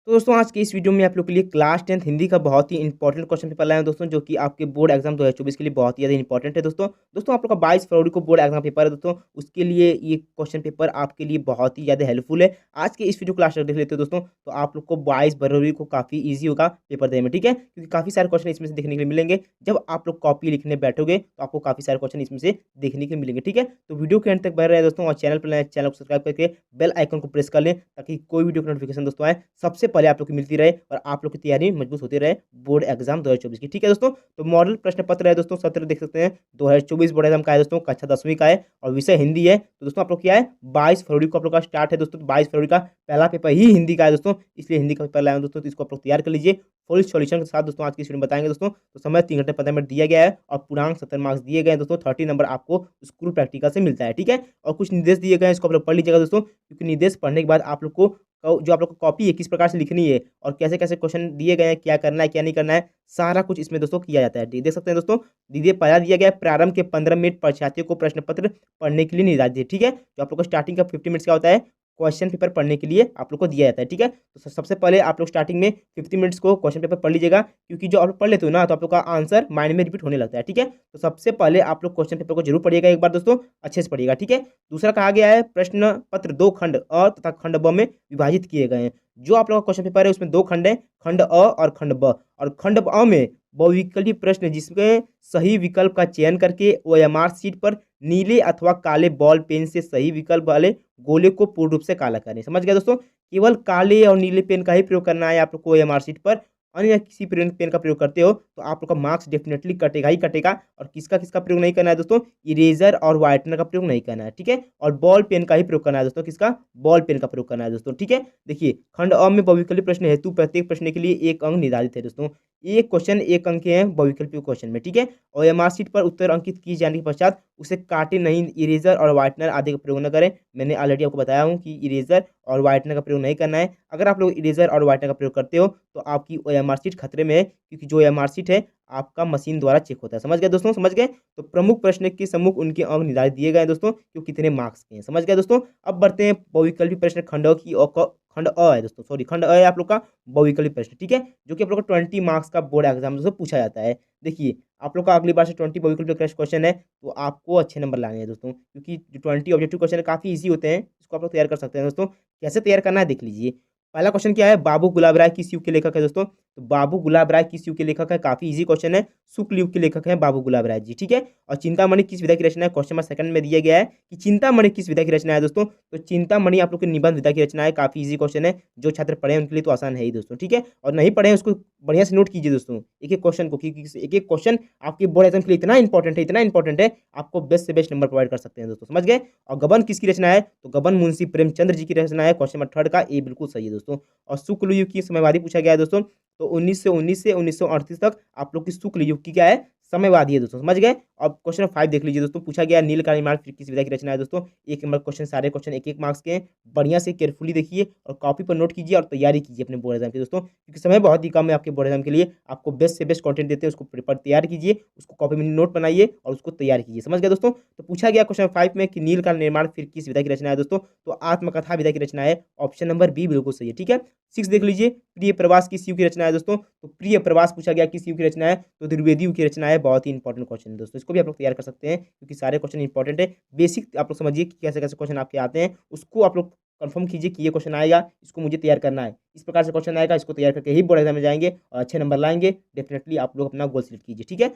तो दोस्तों आज के इस वीडियो में आप लोग के लिए क्लास 10th हिंदी का बहुत ही इंपॉर्टेंट क्वेश्चन पेपर लाए हैं दोस्तों, जो कि आपके बोर्ड एग्जाम 2024 के लिए बहुत ही ज़्यादा इंपॉर्टेंट है दोस्तों आप लोग का 22 फरवरी को बोर्ड एग्जाम पेपर है दोस्तों। उसके लिए ये क्वेश्चन पेपर आपके लिए बहुत ही ज़्यादा हेल्पफुल है। आज के इस वीडियो क्लास देख लेते हो दोस्तों, तो आप लोग को 22 फरवरी को काफ़ी ईजी होगा पेपर देने में, ठीक है, क्योंकि काफ़ी सारे क्वेश्चन इसमें से देखने के लिए मिलेंगे। जब आप लोग कॉपी लिखने बैठोगे तो आपको काफ़ी सारे क्वेश्चन इसमें से देखने के मिलेंगे, ठीक है। तो वीडियो के एंड तक बने रहे दोस्तों, और चैनल पर नए चैनल को सब्सक्राइब करके बेल आइकन को प्रेस कर लें, ताकि कोई वीडियो की नोटिफिकेशन दोस्तों आए सबसे पहले आप लोग की मिलती रहे और आप लोग की तैयारी मजबूत होती रहे बोर्ड एग्जाम 2024 की, ठीक है दोस्तों। तो मॉडल प्रश्न पत्र है दोस्तों, सत्र देख सकते हैं 2024 बोर्ड एग्जाम का है दोस्तों, कक्षा 10वीं का है और विषय हिंदी है। तो दोस्तों आप लोग क्या है 22 फरवरी को आप लोग का स्टार्ट है दोस्तों, 22 फरवरी का पहला पेपर ही हिंदी का है दोस्तों, इसलिए हिंदी का पेपर लाए हैं दोस्तों। तो इसको आप लोग तैयार कर लीजिए फुल सॉल्यूशन के साथ दोस्तों, आज की वीडियो में बताएंगे दोस्तों। तो समय 3 घंटे 15 मिनट दिया गया है और पूर्णांक 70 मार्क्स दिए गए हैं दोस्तों। 30 नंबर आपको स्कूल प्रैक्टिकल से मिलता है, ठीक है। और कुछ निर्देश दिए गए हैं, इसको आप लोग पढ़ लीजिएगा दोस्तों, क्योंकि निर्देश पढ़ने के बाद आप लोग को जो आप लोग को कॉपी है किस प्रकार से लिखनी है और कैसे कैसे क्वेश्चन दिए गए हैं, क्या करना है क्या नहीं करना है, सारा कुछ इसमें दोस्तों किया जाता है। देख सकते हैं दोस्तों, दीजिए पहला दिया गया है प्रारंभ के 15 मिनट परीक्षार्थियों को प्रश्न पत्र पढ़ने के लिए निर्धारित है, ठीक है। जो आप लोग को स्टार्टिंग का 50 मिनट्स का होता है क्वेश्चन पेपर पढ़ने के लिए आप लोग को दिया जाता है, ठीक है। तो सबसे पहले आप लोग स्टार्टिंग में 50 मिनट्स को क्वेश्चन पेपर पढ़ लीजिएगा, क्योंकि जो आप लोग पढ़ लेते हो ना तो आप लोग का आंसर माइंड में रिपीट होने लगता है, ठीक है। तो सबसे पहले आप लोग क्वेश्चन पेपर को जरूर पढ़िएगा एक बार दोस्तों, अच्छे से पढ़िएगा, ठीक है। दूसरा कहा गया है प्रश्न पत्र 2 खंड अ तथा खंड ब में विभाजित किए गए हैं। जो आप लोग का क्वेश्चन पेपर है उसमें 2 खंड है, खंड अ और खंड ब, और खंड अ में बहुविकल्पीय प्रश्न जिसमें सही विकल्प का चयन करके ओएमआर शीट पर नीले अथवा काले बॉल पेन से सही विकल्प वाले गोले को पूर्ण रूप से काला करें। समझ गए दोस्तों, केवल काले और नीले पेन का ही प्रयोग करना है आप लोग को ओएमआर शीट पर। अन्य किसी पेन का प्रयोग करते हो तो आप लोग का मार्क्स डेफिनेटली कटेगा ही कटेगा। और किसका किसका प्रयोग नहीं करना है दोस्तों, इरेजर और व्हाइटनर का प्रयोग नहीं करना है, ठीक है। और बॉल पेन का ही प्रयोग करना है दोस्तों, किसका, बॉल पेन का प्रयोग करना है दोस्तों, ठीक है। देखिए खंड अ में बहुविकल्पीय प्रश्न हेतु प्रत्येक प्रश्न के लिए 1 अंक निर्धारित है दोस्तों। एक क्वेश्चन 1 अंक के हैं बहुविकल्पीय क्वेश्चन में, ठीक है। और एमआर शीट पर उत्तर अंकित किए जाने के पश्चात उसे काटे नहीं, इरेजर और व्हाइटनर आदि का प्रयोग न करें। मैंने ऑलरेडी आपको बताया हूँ कि इरेजर और व्हाइटनर का प्रयोग नहीं करना है। अगर आप लोग इरेजर और व्हाइटनर का प्रयोग करते हो तो आपकी ओएमआर शीट खतरे में है, क्योंकि जो ओएमआर शीट है आपका मशीन द्वारा चेक होता है। समझ गए दोस्तों, समझ गए। तो प्रमुख प्रश्न के सम्मुख उनके अंक निर्धारित दिए गए हैं दोस्तों, कि कितने मार्क्स के हैं। समझ गए दोस्तों। अब बढ़ते हैं बहुविकल्पीय प्रश्न खंड अ की, और खंड अ है दोस्तों, सॉरी खंड अ है आप लोग का बहुविकल्पीय प्रश्न, ठीक है, जो कि आप लोग का 20 मार्क्स का बोर्ड एग्जाम दोस्तों पूछा जाता है। देखिए आप लोग का अगली बार से 20 बहुविकल्पीय क्वेश्चन है, तो आपको अच्छे नंबर लाने हैं दोस्तों, क्योंकि जो 20 ऑब्जेक्टिव क्वेश्चन है काफी ईजी होते हैं, इसको आप लोग तैयार कर सकते हैं दोस्तों। कैसे तैयार करना है देख लीजिए। पहला क्वेश्चन क्या है, बाबू गुलाब राय किस युग के लेखक है दोस्तों। तो बाबू गुलाब राय किस युग के लेखक है, काफी इजी क्वेश्चन है, शुक्ल युग के लेखक है बाबू गुलाब राय जी, ठीक है। और चिंतामणि किस विधा की रचना है, क्वेश्चन नंबर सेकंड में दिया गया है कि चिंतामणि किस विधा की रचना है दोस्तों। तो चिंतामणि आप लोग की निबंध विधा की रचना है, काफी इजी क्वेश्चन है, जो छात्र पढ़े उनके लिए तो आसान है ही दोस्तों, ठीक है। और नहीं पढ़े उसको बढ़िया से नोट कीजिए दोस्तों, एक एक क्वेश्चन को, क्योंकि एक एक क्वेश्चन आपके बोर्ड एग्जाम के लिए इतना इंपॉर्टेंट है, इतना इंपॉर्टेंट है, आपको बेस्ट से बेस्ट नंबर प्रोवाइड कर सकते हैं दोस्तों, समझ गए। और गबन किसकी रचना है, तो गबन मुंशी प्रेमचंद्र जी की रचना है, क्वेश्चन नंबर थर्ड का ए बिल्कुल सही है दोस्तों। और शुक्ल युग की समयवादी पूछा गया है दोस्तों, तो 1919 से 1938 तक आप लोग की शुक्ल युग की क्या है, समयवादी है दोस्तों, समझ गए। अब क्वेश्चन 5 देख लीजिए दोस्तों, पूछा गया नील का निर्माण किस विधा की रचना है दोस्तों। एक नंबर क्वेश्चन, सारे क्वेश्चन एक एक मार्क्स के हैं, बढ़िया से केयरफुली देखिए और कॉपी पर नोट कीजिए और तैयारी कीजिए अपने बोर्ड एग्जाम की दोस्तों, क्योंकि समय बहुत ही कम है आपके बोर्ड एग्जाम के लिए। आपको बेस्ट से बेस्ट कंटेंट देते हैं, उसको पेपर तैयार कीजिए, उसको कॉपी में नोट बनाइए और उसको तैयार कीजिए, समझ गए दोस्तों। तो पूछा गया क्वेश्चन 5 में कि नील का निर्माण फिर किस विधा की रचना है दोस्तों, तो आत्मकथा विधा की रचना है, ऑप्शन नंबर बी बिल्कुल सही है, ठीक है। 6 देख लीजिए, प्रिय प्रवास किस युग की रचना है दोस्तों। तो प्रिय प्रवास पूछा गया किस युग की रचना है, तो द्विवेदी युग की रचना है, बहुत ही इंपॉर्टेंट क्वेश्चन है दोस्तों, इसको भी आप लोग तैयार कर सकते हैं, क्योंकि सारे क्वेश्चन इंपॉर्टेंट है। बेसिक आप लोग समझिए कि कैसे कैसे क्वेश्चन आपके आते हैं, उसको आप लोग कंफर्म कीजिए कि ये क्वेश्चन आएगा, इसको मुझे तैयार करना है, इस प्रकार से क्वेश्चन आएगा, इसको तैयार करके ही बोर्ड एग्जाम में जाएंगे और अच्छे नंबर लाएंगे। डेफिनेटली आप लोग अपना गोल सेलेक्ट कीजिए, ठीक है।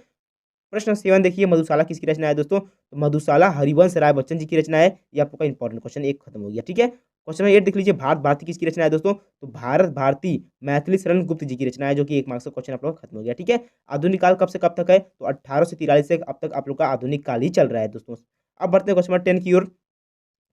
प्रश्न 7 देखिए, मधुशाला किसकी रचना है दोस्तों। तो मधुशाला हरिवंश राय बच्चन जी की रचना है, ये आप लोग का इंपॉर्टेंट क्वेश्चन एक खत्म हो गया, ठीक है। क्वेश्चन नंबर 8 देख लीजिए, भारत भारती किसकी रचना है दोस्तों। तो भारत भारती मैथिली शरण गुप्त जी की रचना है, जो कि 1 मार्क्स का क्वेश्चन आप लोग का खत्म हो गया, ठीक है। आधुनिक काल कब से कब तक है, तो 1843 से अब तक आप लोग का आधुनिक काल ही चल रहा है दोस्तों। अब बढ़ते हैं क्वेश्चन नंबर 10 की ओर।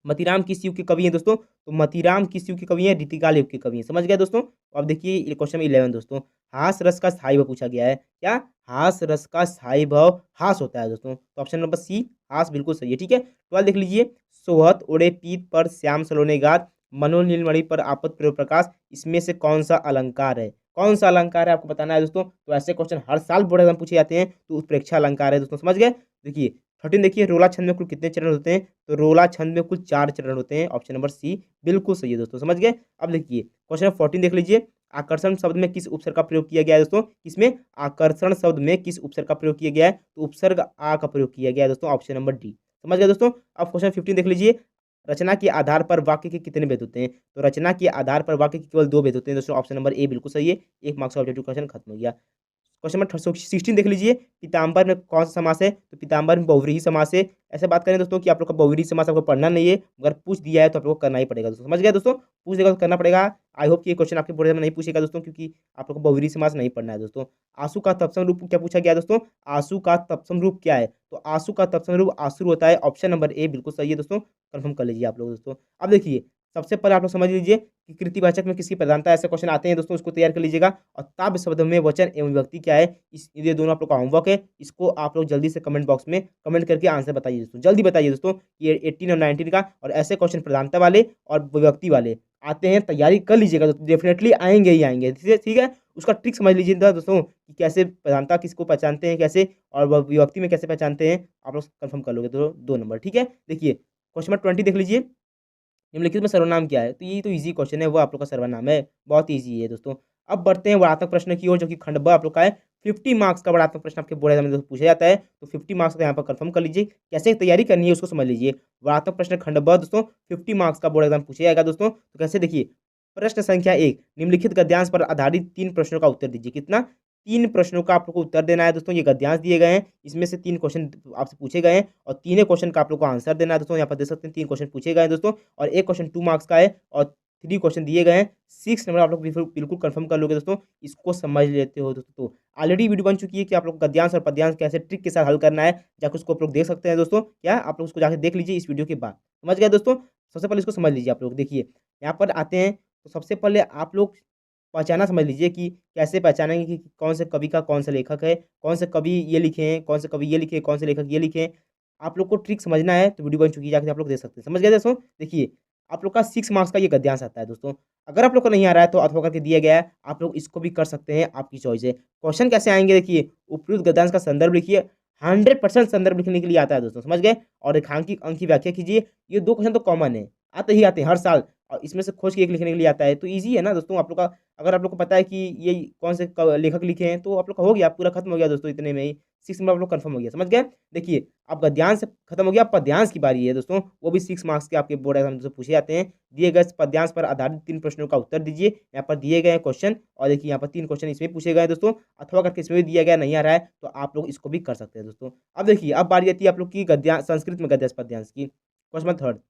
मतीराम किस युग के कवि हैं दोस्तों। तो मतीराम किस युग के कवि हैं, रीतिकाल युग के कवि हैं, समझ गए दोस्तों। अब देखिए क्वेश्चन 11 दोस्तों, हास रस का स्थायी भाव पूछा गया है, क्या, हास रस का स्थायी भाव हास होता है दोस्तों। तो ऑप्शन नंबर सी हास बिल्कुल सही है, ठीक है। 12 देख लीजिए, सोहत ओढ़े पीत पर श्याम सलोने गात, मनोनीलमणि पर आपत प्रयोग प्रकाश, इसमें से कौन सा अलंकार है, कौन सा अलंकार है आपको बताना है दोस्तों। तो ऐसे क्वेश्चन हर साल बोर्ड एग्जाम पूछे जाते हैं, तो उत्प्रेक्षा अलंकार है दोस्तों, समझ गए। देखिए 13 देखिए, रोला छंद में कुल कितने चरण होते हैं, तो रोला छंद में कुल 4 चरण होते हैं, ऑप्शन नंबर सी बिल्कुल सही है दोस्तों, समझ गए। अब देखिए क्वेश्चन 14 देख लीजिए, आकर्षण शब्द में किस उपसर्ग का प्रयोग किया गया है दोस्तों? किसमें? आकर्षण शब्द में किस उपसर्ग का प्रयोग किया गया है? तो उपसर्ग आ का प्रयोग किया गया है दोस्तों, ऑप्शन नंबर डी। समझ गए दोस्तों? अब क्वेश्चन 15 देख लीजिए। रचना के आधार पर वाक्य के कितने भेद होते हैं? तो रचना के आधार पर वाक्य के केवल 2 भेद होते हैं दोस्तों, ऑप्शन नंबर ए बिल्कुल सही है। 1 मार्क्स का ऑब्जेक्टिव क्वेश्चन खत्म हो गया। क्वेश्चन नंबर 16 देख लीजिए। पीताम्बर में कौन सा समास है? तो पीताम्बर में बहुव्रीहि समास है। ऐसे बात करें दोस्तों कि आप लोग का बहुव्रीहि समास आपको पढ़ना नहीं है, अगर पूछ दिया है तो आप लोग को करना ही पड़ेगा दोस्तों। समझ गए दोस्तों? पूछ देगा तो करना पड़ेगा। आई होप कि ये क्वेश्चन आपके बोर्ड में नहीं पूछेगा दोस्तों, क्योंकि आप लोग को बहुव्रीहि समास नहीं पढ़ना है दोस्तों। आंसू का तत्सम रूप क्या पूछा गया दोस्तों? आंसू का तत्सम रूप क्या है? तो आंसू का तत्सम रूप आसुर होता है, ऑप्शन नंबर ए बिल्कुल सही है दोस्तों। कंफर्म कर लीजिए आप लोग दोस्तों। अब देखिए, सबसे पहले आप लोग समझ लीजिए कि कृतिवाचक में किसकी प्रधानता है, ऐसे क्वेश्चन आते हैं दोस्तों, उसको तैयार कर लीजिएगा। और ताव्य शब्द में वचन एवं विभक्ति क्या है, ये दोनों आप लोग का होमवर्क है। इसको आप लोग जल्दी से कमेंट बॉक्स में कमेंट करके आंसर बताइए दोस्तों, जल्दी बताइए दोस्तों। ये 18 और 19 का, और ऐसे क्वेश्चन प्रधानता वाले और विभक्ति वाले आते हैं, तैयारी कर लीजिएगा दोस्तों, डेफिनेटली आएंगे ही आएंगे। ठीक है, उसका ट्रिक समझ लीजिएगा दोस्तों कि कैसे प्रधानता किसको पहचानते हैं, कैसे, और विभक्ति में कैसे पहचानते हैं, आप लोग कंफर्म कर लोगे तो 2 नंबर। ठीक है, देखिए क्वेश्चन नंबर 20 देख लीजिए। निम्नलिखित में सर्वनाम क्या है? तो ये तो इजी क्वेश्चन है, वो आप लोग का सर्वनाम है, बहुत इजी है दोस्तों। अब बढ़ते हैं वर्णात्मक प्रश्न की ओर, जो कि खंड ब आप लोग का है। 50 मार्क्स का वर्णात्मक प्रश्न आपके बोर्ड एग्जाम में पूछा जाता है, तो 50 मार्क्स का यहाँ पर कंफर्म कर लीजिए। कैसे तैयारी करनी है उसको समझ लीजिए। वर्णात्मक प्रश्न खंड ब दोस्तों 50 मार्क्स का बोर्ड एग्जाम पूछा जाएगा दोस्तों। तो कैसे, देखिए प्रश्न संख्या 1, निम्नलिखित गद्यांश पर आधारित 3 प्रश्नों का उत्तर दीजिए। कितना? 3 प्रश्नों का आप लोग को उत्तर देना है दोस्तों। ये गद्यांश दिए गए हैं, इसमें से 3 क्वेश्चन आपसे पूछे गए हैं, और तीनों क्वेश्चन का आप लोग को आंसर देना है दोस्तों। यहाँ पर देख सकते हैं 3 क्वेश्चन पूछे गए हैं दोस्तों, और एक क्वेश्चन 2 मार्क्स का है, और 3 क्वेश्चन दिए गए हैं। 6 नंबर आप लोग बिल्कुल कंफर्म कर लोगे दोस्तों, इसको समझ लेते हो दोस्तों। तो ऑलरेडी वीडियो बन चुकी है कि आप लोग गद्यांश और पद्यांश कैसे ट्रिक के साथ हल करना है, जाकर उसको आप लोग देख सकते हैं दोस्तों। क्या आप लोग उसको जाकर देख लीजिए इस वीडियो के बाद। समझ गए दोस्तों? सबसे पहले इसको समझ लीजिए आप लोग। देखिए यहाँ पर आते हैं, तो सबसे पहले आप लोग पहचाना समझ लीजिए कि कैसे पहचानेंगे कि कौन से कवि का कौन सा लेखक है, कौन से कवि ये लिखे हैं, कौन से कवि ये लिखे हैं, कौन से लेखक ये लिखे हैं। आप लोग को ट्रिक समझना है तो वीडियो बन चुकी है, जाकर आप लोग देख सकते हैं। समझ गए दोस्तों? देखिए आप लोग का 6 मार्क्स का ये गद्यांश आता है दोस्तों। अगर आप लोग को नहीं आ रहा है तो अथवा करके दिया गया है, आप लोग इसको भी कर सकते हैं, आपकी चॉइस है। क्वेश्चन कैसे आएंगे, देखिए उपयुक्त गद्यांश का संदर्भ लिखिए। 100% संदर्भ लिखने के लिए आता है दोस्तों, समझ गए। और रेखांकित अंक की व्याख्या कीजिए। ये 2 क्वेश्चन तो कॉमन है, आते ही आते हैं हर साल, और इसमें से खोज के एक लिखने के लिए आता है, तो ईजी है ना दोस्तों आप लोग का। अगर आप लोग को पता है कि ये कौन से लेखक लिखे हैं, तो आप लोग का हो गया, पूरा खत्म हो गया दोस्तों, इतने में ही 6 नंबर आप लोग कंफर्म हो गया। समझ गए? देखिए अब गद्यांश खत्म हो गया, अब पद्यांश की बारी है दोस्तों। वो भी 6 मार्क्स के आपके बोर्ड एग्जाम से पूछे जाते हैं। दिए गए पद्यांश पर आधारित 3 प्रश्नों का उत्तर दीजिए। यहाँ पर दिए गए क्वेश्चन, और देखिए यहाँ पर 3 क्वेश्चन इसमें पूछे गए दोस्तों, अथवा करके इसमें भी दिया गया, नहीं आ रहा है तो आप लोग इसको भी कर सकते हैं दोस्तों। अब देखिए, अब बारी आती है आप लोग की गद्यांश, संस्कृत में गद्यांश पद्यांश की। क्वेश्चन नंबर 3,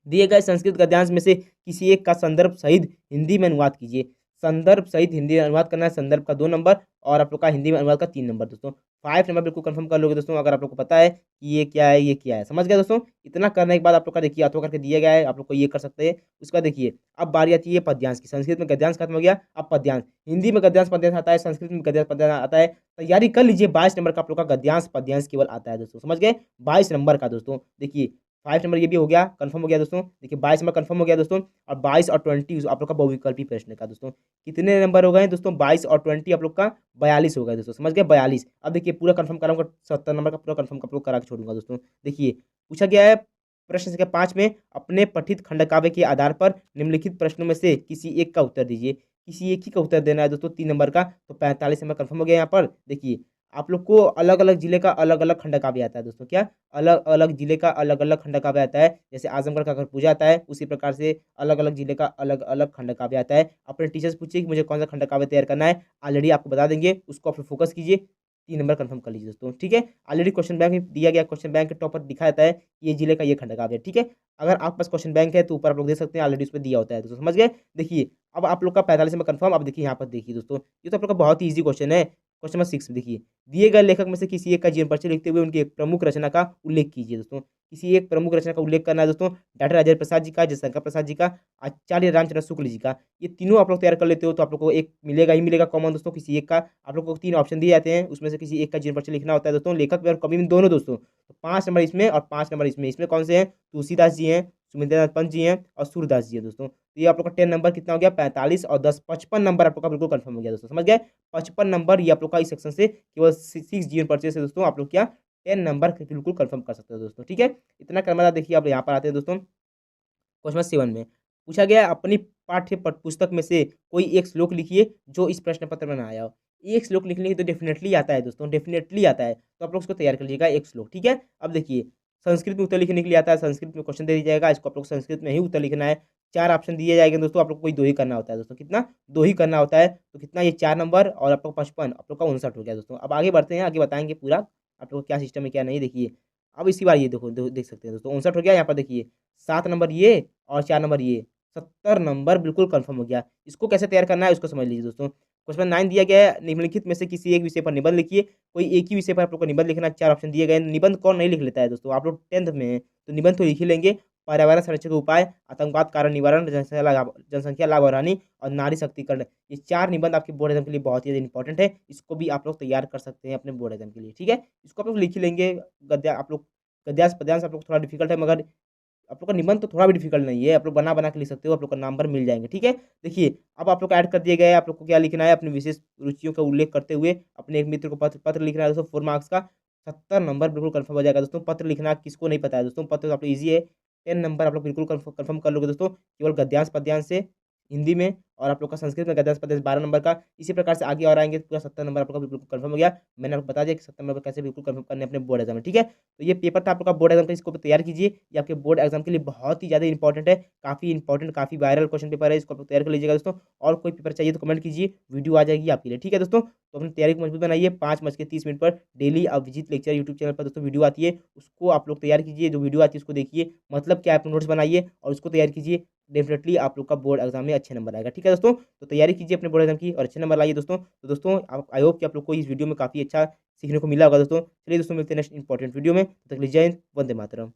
दिए गए संस्कृत गद्यांश में से किसी एक का संदर्भ सहित हिंदी में अनुवाद कीजिए। संदर्भ सहित हिंदी में अनुवाद करना है, संदर्भ का 2 नंबर, और आप लोग का हिंदी में अनुवाद का 3 नंबर दोस्तों। 5 नंबर बिल्कुल कंफर्म कर लोगे दोस्तों, अगर आप लोग को पता है कि ये क्या है, ये क्या है। समझ गए दोस्तों? इतना करने के बाद आप लोग का देखिए अथवा करके दिया गया है, आप लोग को ये कर सकते हैं। उसका देखिए अब बारी आती है पद्यांश की। संस्कृत में गद्यांश खत्म हो गया, अब पद्यांश। हिंदी में गद्यांश पद्यांश आता है, संस्कृत में गद्यांश पद्यांश आता है। तैयारी कर लीजिए, 22 नंबर का आप लोग का गद्यांश पद्यांश केवल आता है दोस्तों। समझ गए? 22 नंबर का दोस्तों। देखिए 5 नंबर ये भी हो गया, कंफर्म हो गया दोस्तों। देखिए 22 नंबर कंफर्म हो गया दोस्तों, और 22 और 20 आप लोग का बहुविकल्पी प्रश्न का दोस्तों। कितने नंबर हो गए दोस्तों? 22 और 20 आप लोग का 42 हो गए दोस्तों। समझ गए? 42। अब देखिए पूरा कंफर्म कराऊंगा, 70 नंबर का पूरा कंफर्म आप लोग करा के छोड़ूंगा दोस्तों। देखिए पूछा गया है प्रश्न संख्या 5 में, अपने पठित खंडकाव्य के आधार पर निम्नलिखित प्रश्नों में से किसी एक का उत्तर दीजिए। किसी एक ही का उत्तर देना है दोस्तों, 3 नंबर का। तो 45 नंबर कंफर्म हो गया यहाँ पर। देखिए आप लोग को अलग अलग जिले का अलग अलग खंडकाव्य आता है दोस्तों। क्या? अलग अलग जिले का अलग अलग खंडकाव्य आता है। जैसे आजमगढ़ का अगर पूजा आता है, उसी प्रकार से अलग अलग जिले का अलग अलग खंडकाव्य आता है। अपने टीचर से पूछिए कि मुझे कौन सा खंडकाव्य तैयार करना है, ऑलरेडी आपको बता देंगे, उसको आप फोकस कीजिए। 3 नंबर कंफर्म कर लीजिए दोस्तों। ठीक है, ऑलरेडी क्वेश्चन बैंक में दिया गया, क्वेश्चन बैंक के टॉप पर दिखा जाता है ये जिले का ये खंडकाव्य है। ठीक है, अगर आपके पास क्वेश्चन बैंक है तो ऊपर आप लोग देख सकते हैं, ऑलरेडी उसमें दिया होता है दोस्तों। समझ गए? देखिए अब आप लोग का 45 नंबर कंफर्म। अब देखिए यहाँ पर देखिए दोस्तों, ये तो आप लोग का बहुत ही ईजी क्वेश्चन है। क्वेश्चन नंबर 6 में देखिए, दिए गए लेखक में से किसी एक का जीवन परिचय लिखते हुए उनकी एक प्रमुख रचना का उल्लेख कीजिए दोस्तों। किसी एक प्रमुख रचना का उल्लेख करना है दोस्तों। डॉक्टर राजेंद्र प्रसाद जी का, जयशंकर प्रसाद जी का, आचार्य रामचंद्र शुक्ल जी का। ये तीनों आप लोग तैयार कर लेते हो तो आप लोग को एक मिलेगा ही मिलेगा कॉमन दोस्तों, किसी एक का। आप लोग को 3 ऑप्शन दिए जाते हैं, उसमें से किसी एक का जीवन परिचय लिखना होता है दोस्तों, लेखक और कवि में दोनों दोस्तों। तो 5 नंबर इसमें और 5 नंबर इसमें। इसमें कौन से हैं? तुलसीदास जी हैं, सुमिंद्रनाथ पंत जी हैं, और सूरदास जी हैं दोस्तों। तो ये आप लोग का 10 नंबर कितना हो गया? 45 और 10 55 नंबर आप लोग का बिल्कुल कंफर्म हो गया दोस्तों। समझ गए? 55 नंबर ये आप लोग का इस सेक्शन से केवल 6 जीवन परिचय से दोस्तों आप लोग क्या 10 नंबर बिल्कुल कंफर्म कर सकते हो दोस्तों। ठीक है, इतना करना था। देखिए आप यहाँ पर आते हैं दोस्तों, क्वेश्चन 7 में पूछा गया है, अपनी पाठ्य पुस्तक में से कोई एक श्लोक लिखिए जो इस प्रश्न पत्र में ना आया हो। एक श्लोक लिखने की तो डेफिनेटली आता है दोस्तों, डेफिनेटली आता है, तो आप लोग उसको तैयार कर लीजिएगा एक श्लोक, ठीक है। अब देखिए, संस्कृत में उत्तर लिखने के लिए आता है, संस्कृत में क्वेश्चन दे दिया जाएगा, इसको आप लोग संस्कृत में ही उत्तर लिखना है। 4 ऑप्शन दिए जाएंगे दोस्तों, आप लोग को कोई 2 ही करना होता है दोस्तों, कितना 2 ही करना होता है, तो कितना ये 4 नंबर और आप लोग 55, आप लोग का 59 हो गया दोस्तों। अब आगे बढ़ते हैं, आगे बताएंगे पूरा आप लोग को क्या सिस्टम है क्या नहीं, देखिए। अब इसी बार ये देखो देख सकते हैं दोस्तों, 59 हो गया, यहाँ पर देखिए 7 नंबर ये और 4 नंबर ये, 70 नंबर बिल्कुल कंफर्म हो गया। इसको कैसे तैयार करना है उसको समझ लीजिए दोस्तों। क्वेश्चन 9 दिया गया है, निम्नलिखित में से किसी एक विषय पर निबंध लिखिए। कोई एक ही विषय पर आप लोग को निबंध लिखना, 4 ऑप्शन दिए गए। निबंध कौन नहीं लिख लेता है दोस्तों, आप लोग 10th में हैं तो निबंध तो लिख ही लेंगे। पर्यावरण संरक्षण के उपाय, आतंकवाद कारण निवारण, जनसंख्या लाभ बढ़ानी और नारी शक्तिकरण, ये 4 निबंध आपके बोर्ड एग्जाम के लिए बहुत ही ज़्यादा इंपॉर्टेंट है। इसको भी आप लोग तैयार कर सकते हैं अपने बोर्ड एग्जाम के लिए, ठीक है। इसको आप लोग लिख ही लेंगे। गद्यांश पद्यांश आप लोग थोड़ा डिफिकल्ट है, मगर आप लोग का निबंध तो थोड़ा भी डिफिकल्ट नहीं है, आप लोग बना बना के लिख सकते हो, आप लोग का नंबर मिल जाएंगे, ठीक है। देखिए, अब आप लोग का ऐड कर दिए गए, आप लोग को क्या लिखना है, अपनी विशेष रुचियों का उल्लेख करते हुए अपने एक मित्र को पत्र पत्र लिखना है दोस्तों, 4 मार्क्स का। 70 नंबर बिल्कुल कंफर्म हो जाएगा दोस्तों। पत्र लिखना किसको नहीं पता है दोस्तों, पत्र तो आप लोग ईजी है, 10 नंबर आप लोग बिल्कुल कंफर्म कर लोगे दोस्तों, केवल गद्यांश पद्यांश से हिंदी में। और आप लोग का संस्कृत में गद्यांश पद्यांश 12 नंबर का। इसी प्रकार से आगे और आएंगे, पूरा 70 नंबर आप लोग का बिल्कुल कंफर्म हो गया। मैंने आपको बता दिया कि 70 नंबर कैसे बिल्कुल कंफर्म करने हैं अपने बोर्ड एग्जाम में, ठीक है। तो ये पेपर था आप लोग का बोर्ड एग्जाम का, इसको तैयार कीजिए, ये आपके बोर्ड एग्जाम के लिए बहुत ही ज़्यादा इंपॉर्टेंट है, काफ़ी इंपॉर्टेंट, काफ़ी वायरल क्वेश्चन पेपर है, इसको आप लोग तैयार कर लीजिएगा दोस्तों। और कोई पेपर चाहिए तो कमेंट कीजिए, वीडियो आ जाएगी आपके लिए, ठीक है दोस्तों। तो अपनी तैयारी को मजबूत बनाइए। 5:30 पर daily Abhijeet lecture YouTube channel पर दोस्तों वीडियो आती है, उसको आप लोग तैयार कीजिए, जो वीडियो आती है उसको देखिए, मतलब क्या आप नोट्स बनाइए और उसको तैयार कीजिए। डेफिनेटली आप लोग का बोर्ड एग्जाम में अच्छे नंबर आएगा, ठीक है दोस्तों। तो तैयारी कीजिए अपने बोर्ड एग्जाम की और अच्छे नंबर लाइए दोस्तों। तो दोस्तों, आप आई होप कि आप लोग को इस वीडियो में काफ़ी अच्छा सीखने को मिला होगा दोस्तों। चलिए दोस्तों, मिलते हैं नेक्स्ट इंपॉर्टेंट वीडियो में, तब तक के लिए जय हिंद, वंदे मातरम।